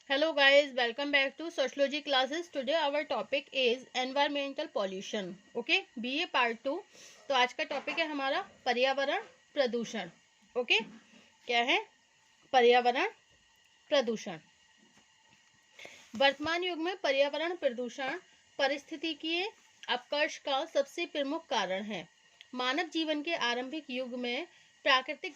Hello guys, welcome back to sociology classes. Today our topic is environmental pollution. Okay, BA part 2. तो आज का topic है हमारा पर्यावरण प्रदूषण. ओके, क्या है पर्यावरण प्रदूषण? वर्तमान युग में पर्यावरण प्रदूषण पारिस्थितिकीय अपकर्ष का सबसे प्रमुख कारण है. मानव जीवन के आरंभिक युग में प्राकृतिक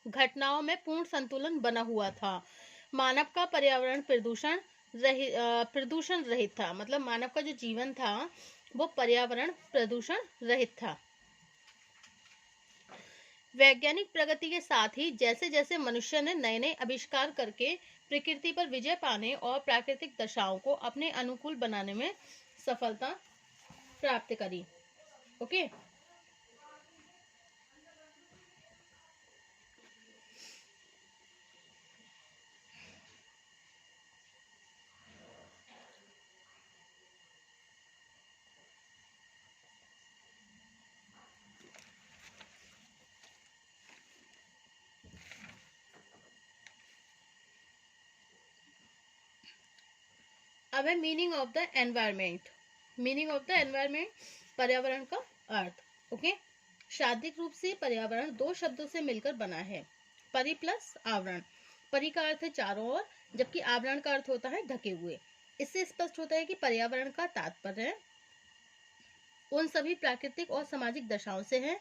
घटनाओं में पूर्ण संतुलन बना हुआ था. मानव का पर्यावरण प्रदूषण रहित था. मतलब मानव का जो जीवन था वो पर्यावरण प्रदूषण रहित था. वैज्ञानिक प्रगति के साथ ही जैसे जैसे मनुष्य ने नए नए आविष्कार करके प्रकृति पर विजय पाने और प्राकृतिक दशाओं को अपने अनुकूल बनाने में सफलता प्राप्त करी. ओके, अब है meaning of the environment. Meaning of the environment, पर्यावरण का अर्थ. ओके, शाब्दिक रूप से पर्यावरण दो शब्दों से मिलकर बना है. परि प्लस आवरण. परि का अर्थ है चारों ओर, जबकि आवरण का अर्थ होता है ढके हुए. इससे स्पष्ट होता है कि पर्यावरण का तात्पर्य उन सभी प्राकृतिक और सामाजिक दशाओं से है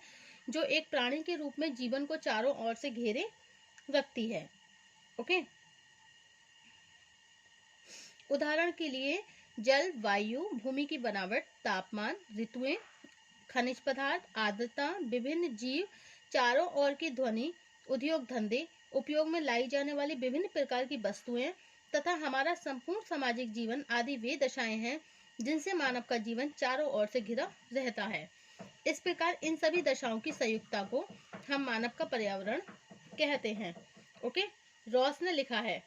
जो एक प्राणी के रूप में जीवन को चारों ओर से घेरे रखती है. ओके, उदाहरण के लिए जल, वायु, भूमि की बनावट, तापमान, ऋतुएं, खनिज पदार्थ, आर्द्रता, विभिन्न जीव, चारों ओर की ध्वनि, उद्योग धंधे, उपयोग में लाई जाने वाली विभिन्न प्रकार की वस्तुएं तथा हमारा संपूर्ण सामाजिक जीवन आदि वे दशाएं हैं जिनसे मानव का जीवन चारों ओर से घिरा रहता है. इस प्रकार इन सभी दशाओं की संयुक्ता को हम मानव का पर्यावरण कहते हैं. ओके, रॉस ने लिखा है,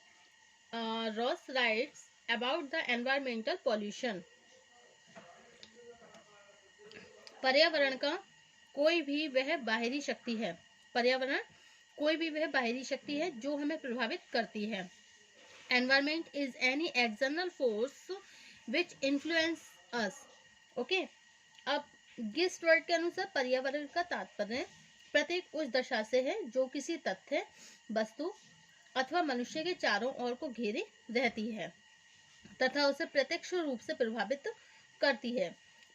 Ross rights about the environmental pollution. पर्यावरण का कोई भी वह बाहरी शक्ति है. पर्यावरण कोई भी वह बाहरी शक्ति है जो हमें प्रभावित करती है. Environment is any external force which influence us. Okay, अब गिस्टवर्ट के अनुसार पर्यावरण का तात्पर्य प्रत्येक उस दशा से है जो किसी तथ्य, वस्तु अथवा मनुष्य के चारों ओर को घेरे रहती है तथा उसे प्रत्यक्ष रूप से प्रभावित करती है.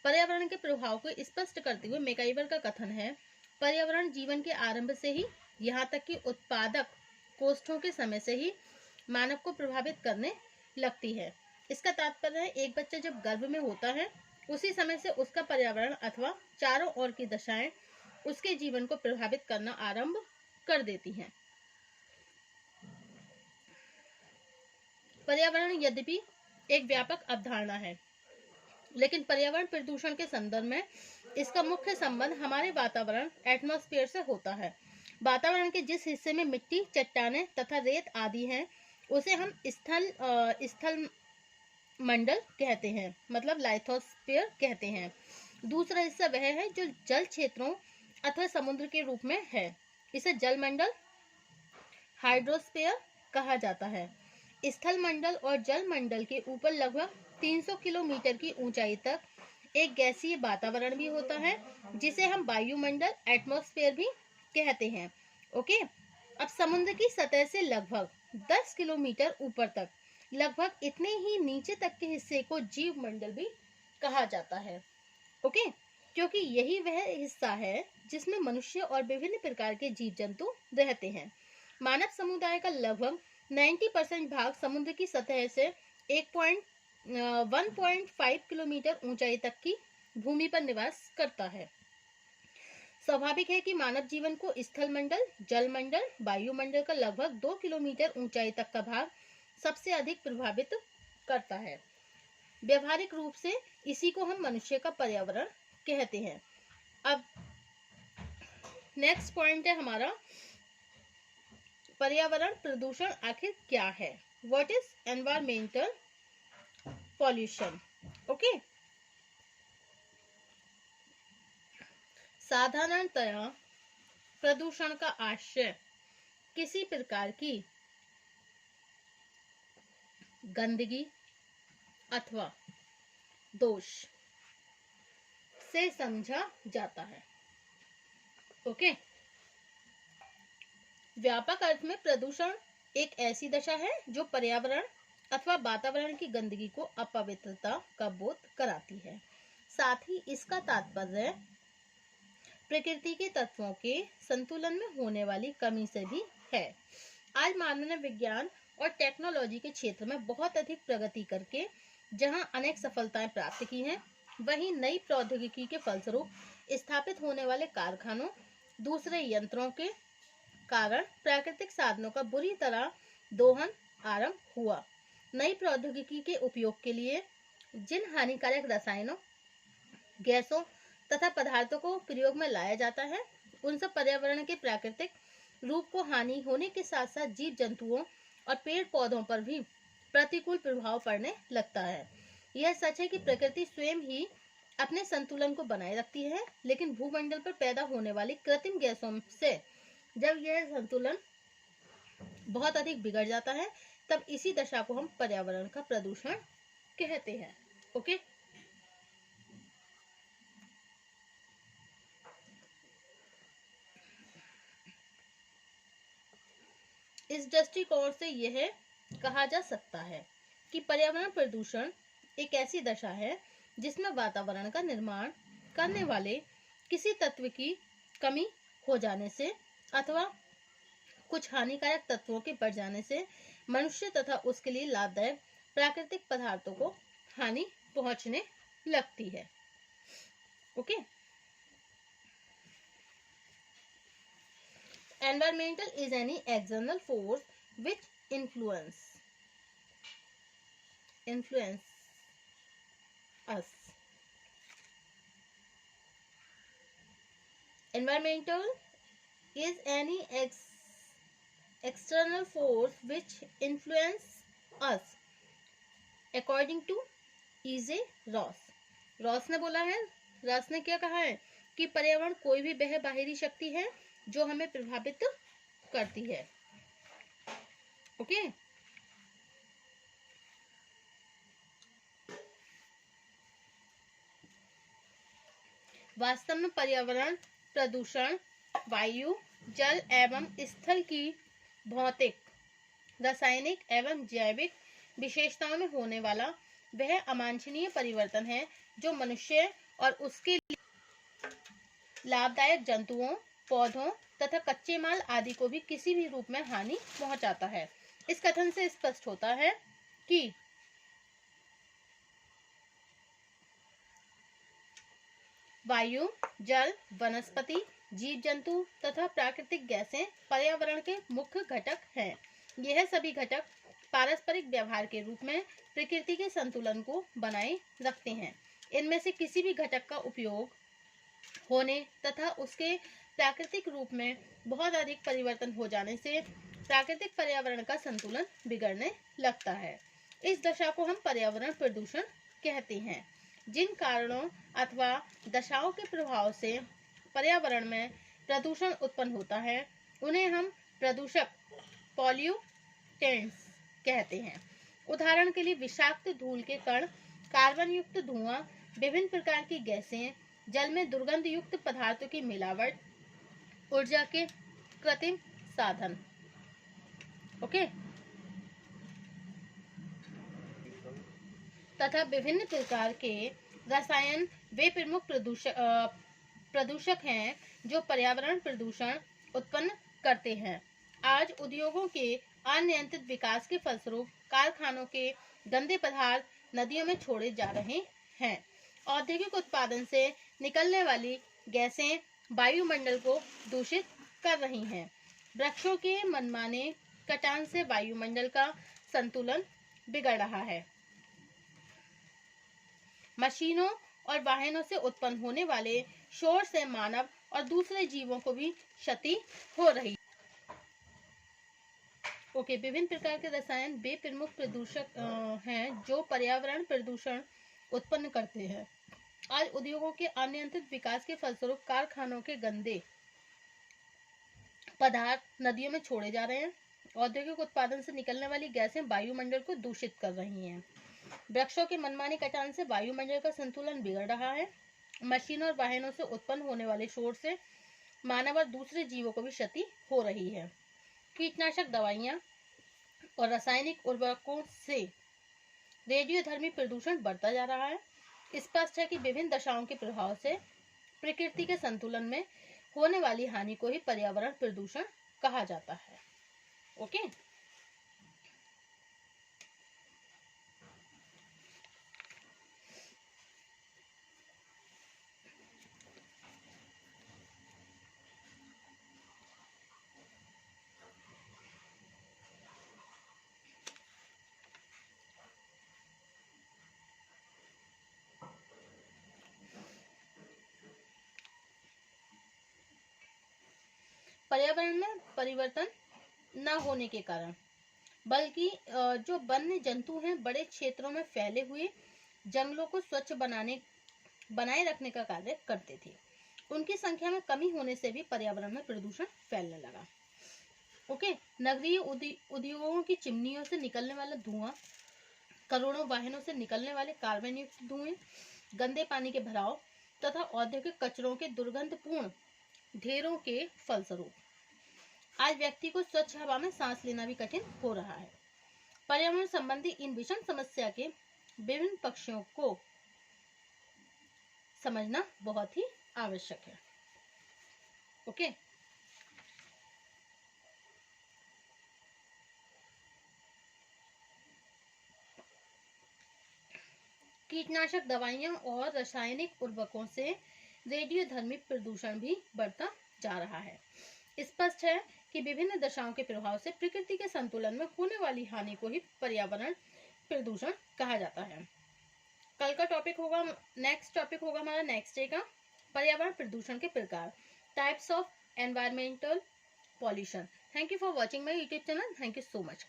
पर्यावरण के प्रभाव को स्पष्ट करते हुए मैकाइवर का कथन है, पर्यावरण जीवन के आरंभ से ही यहाँ तक कि उत्पादक कोष्ठों के समय से ही मानव को प्रभावित करने लगती है. इसका तात्पर्य है एक बच्चा जब गर्भ में होता है उसी समय से उसका पर्यावरण अथवा चारों ओर की दशाएं उसके जीवन को प्रभावित करना आरंभ कर देती हैं. पर्यावरण यद्यपि एक व्यापक अवधारणा है, लेकिन पर्यावरण प्रदूषण के संदर्भ में इसका मुख्य संबंध हमारे वातावरण एटमॉस्फेयर से होता है. वातावरण के जिस हिस्से में मिट्टी, चट्टानें तथा रेत आदि हैं उसे हम स्थल मंडल कहते हैं, मतलब लाइथोस्फीयर कहते हैं. दूसरा हिस्सा वह है जो जल क्षेत्रों अथवा समुद्र के रूप में है. इसे जल मंडल, हाइड्रोस्फीयर कहा जाता है. स्थल मंडल और जल मंडल के ऊपर लगभग 300 किलोमीटर की ऊंचाई तक एक गैसीय वातावरण भी होता है जिसे हम वायुमंडल, एटमॉस्फेयर भी कहते हैं. ओके, अब समुद्र की सतह से लगभग 10 किलोमीटर ऊपर तक लगभग इतने ही नीचे तक के हिस्से को जीव मंडल भी कहा जाता है. ओके, क्योंकि यही वह हिस्सा है जिसमें मनुष्य और विभिन्न प्रकार के जीव जंतु रहते हैं. मानव समुदाय का लगभग 90% भाग समुद्र की सतह से 1.5 किलोमीटर ऊंचाई तक की भूमि पर निवास करता है. स्वाभाविक है कि मानव जीवन को स्थल मंडल, जल मंडल, वायुमंडल का लगभग 2 किलोमीटर ऊंचाई तक का भाग सबसे अधिक प्रभावित करता है. व्यवहारिक रूप से इसी को हम मनुष्य का पर्यावरण कहते हैं. अब नेक्स्ट पॉइंट है हमारा, पर्यावरण प्रदूषण आखिर क्या है? What is environmental pollution? Okay, साधारणतया प्रदूषण का आशय किसी प्रकार की गंदगी अथवा दोष से समझा जाता है। ओके। व्यापक अर्थ में प्रदूषण एक ऐसी दशा है जो पर्यावरण अथवा वातावरण की गंदगी को अपवित्रता का बोध कराती है। साथ ही इसका तात्पर्य प्रकृति के तत्वों के संतुलन में होने वाली कमी से भी है। आज मानव विज्ञान और टेक्नोलॉजी के क्षेत्र में बहुत अधिक प्रगति करके जहां अनेक सफलताएं प्राप्त की हैं, वहीं नई प्रौद्योगिकी के फलस्वरूप स्थापित होने वाले कारखानों, दूसरे यंत्रों के कारण प्राकृतिक साधनों का बुरी तरह दोहन आरंभ हुआ। नई प्रौद्योगिकी के उपयोग के लिए जिन हानिकारक रसायनों, गैसों तथा पदार्थों को प्रयोग में लाया जाता है, उनसे पर्यावरण के प्राकृतिक रूप को हानि होने के साथ साथ जीव जंतुओं और पेड़ पौधों पर भी प्रतिकूल प्रभाव पड़ने लगता है। यह सच है कि प्रकृति स्वयं ही अपने संतुलन को बनाए रखती है, लेकिन भूमंडल पर पैदा होने वाली कृत्रिम गैसों से जब यह संतुलन बहुत अधिक बिगड़ जाता है, तब इसी दशा को हम पर्यावरण का प्रदूषण कहते हैं। ओके। इस दृष्टिकोण से यह कहा जा सकता है कि पर्यावरण प्रदूषण एक ऐसी दशा है जिसमें वातावरण का निर्माण करने वाले किसी तत्व की कमी हो जाने से अथवा कुछ हानिकारक तत्वों के बढ़ जाने से मनुष्य तथा उसके लिए लाभदायक प्राकृतिक पदार्थों को हानि पहुंचने लगती है। Okay. Environmental is any external force which influence us. Environmental is any external force which influence us according to E.J. Ross. Ross ने बोला है, रॉस ने क्या कहा है कि पर्यावरण कोई भी वह बाहरी शक्ति है जो हमें प्रभावित करती है। ओके। वास्तव में पर्यावरण प्रदूषण वायु, जल एवं स्थल की भौतिक, रासायनिक एवं जैविक विशेषताओं में होने वाला वह अवांछनीय परिवर्तन है जो मनुष्य और उसके लाभदायक जंतुओं, पौधों तथा कच्चे माल आदि को भी किसी भी रूप में हानि पहुंचाता है। इस कथन से स्पष्ट होता है कि वायु, जल, वनस्पति, जीव जंतु तथा प्राकृतिक गैसें पर्यावरण के मुख्य घटक हैं। यह सभी घटक पारस्परिक व्यवहार के रूप में प्रकृति के संतुलन को बनाए रखते हैं। इनमें से किसी भी घटक का उपयोग होने तथा उसके प्राकृतिक रूप में बहुत अधिक परिवर्तन हो जाने से प्राकृतिक पर्यावरण का संतुलन बिगड़ने लगता है। इस दशा को हम पर्यावरण प्रदूषण कहते हैं। जिन कारणों अथवा दशाओं के प्रभाव से पर्यावरण में प्रदूषण उत्पन्न होता है, उन्हें हम प्रदूषक, पॉल्यूटेंट्स कहते हैं। उदाहरण के लिए विषाक्त धूल के कण, कार्बन युक्त धुआं, विभिन्न प्रकार की गैसें, जल में दुर्गंध युक्त पदार्थों की मिलावट, ऊर्जा के कृत्रिम साधन। ओके। तथा विभिन्न प्रकार के रसायन वे प्रमुख प्रदूषक हैं जो पर्यावरण प्रदूषण उत्पन्न करते हैं। आज उद्योगों के अनियंत्रित विकास के फलस्वरूप कारखानों के गंदे पदार्थ नदियों में छोड़े जा रहे हैं। औद्योगिक उत्पादन से निकलने वाली गैसें वायुमंडल को दूषित कर रही हैं। वृक्षों के मनमाने कटान से वायुमंडल का संतुलन बिगड़ रहा है। मशीनों और वाहनों से उत्पन्न होने वाले शोर से मानव और दूसरे जीवों को भी क्षति हो रही है। ओके। विभिन्न प्रकार के रसायन वे प्रमुख प्रदूषक हैं जो पर्यावरण प्रदूषण उत्पन्न करते हैं। आज उद्योगों के अनियंत्रित विकास के फलस्वरूप कारखानों के गंदे पदार्थ नदियों में छोड़े जा रहे हैं। औद्योगिक उत्पादन से निकलने वाली गैसें वायुमंडल को दूषित कर रही हैं। वृक्षों के मनमानी कटान से वायुमंडल का संतुलन बिगड़ रहा है। मशीनों और वाहनों से उत्पन्न होने वाले शोर से मानव और दूसरे जीवों को भी क्षति हो रही है। कीटनाशक दवाइयां और रासायनिक उर्वरकों से रेडियोधर्मी प्रदूषण बढ़ता जा रहा है। स्पष्ट है कि विभिन्न दशाओं के प्रभाव से प्रकृति के संतुलन में होने वाली हानि को ही पर्यावरण प्रदूषण कहा जाता है। ओके, पर्यावरण में परिवर्तन न होने के कारण बल्कि जो वन्य जंतु हैं बड़े क्षेत्रों में फैले हुए जंगलों को स्वच्छ बनाए रखने का कार्य करते थे। उनकी संख्या में कमी होने से भी पर्यावरण में प्रदूषण फैलने लगा। ओके, नगरीय उद्योगों की चिमनियों से निकलने वाला धुआं, करोड़ों वाहनों से निकलने वाले कार्बन युक्त धुएं, गंदे पानी के भराव तथा औद्योगिक कचरों के दुर्गंधपूर्ण ढेरों के फलस्वरूप आज व्यक्ति को स्वच्छ हवा में सांस लेना भी कठिन हो रहा है। पर्यावरण संबंधी इन विषम समस्या के विभिन्न पक्षों को समझना बहुत ही आवश्यक है। ओके, कीटनाशक दवाइयां और रासायनिक उर्वरकों से रेडियोधर्मी प्रदूषण भी बढ़ता जा रहा है। स्पष्ट है कि विभिन्न दशाओं के प्रभाव से प्रकृति के संतुलन में होने वाली हानि को ही पर्यावरण प्रदूषण कहा जाता है। कल का टॉपिक होगा, नेक्स्ट टॉपिक होगा हमारा नेक्स्ट डे का पर्यावरण प्रदूषण के प्रकार, types of environmental pollution. Thank you for watching my YouTube channel. Thank you so much.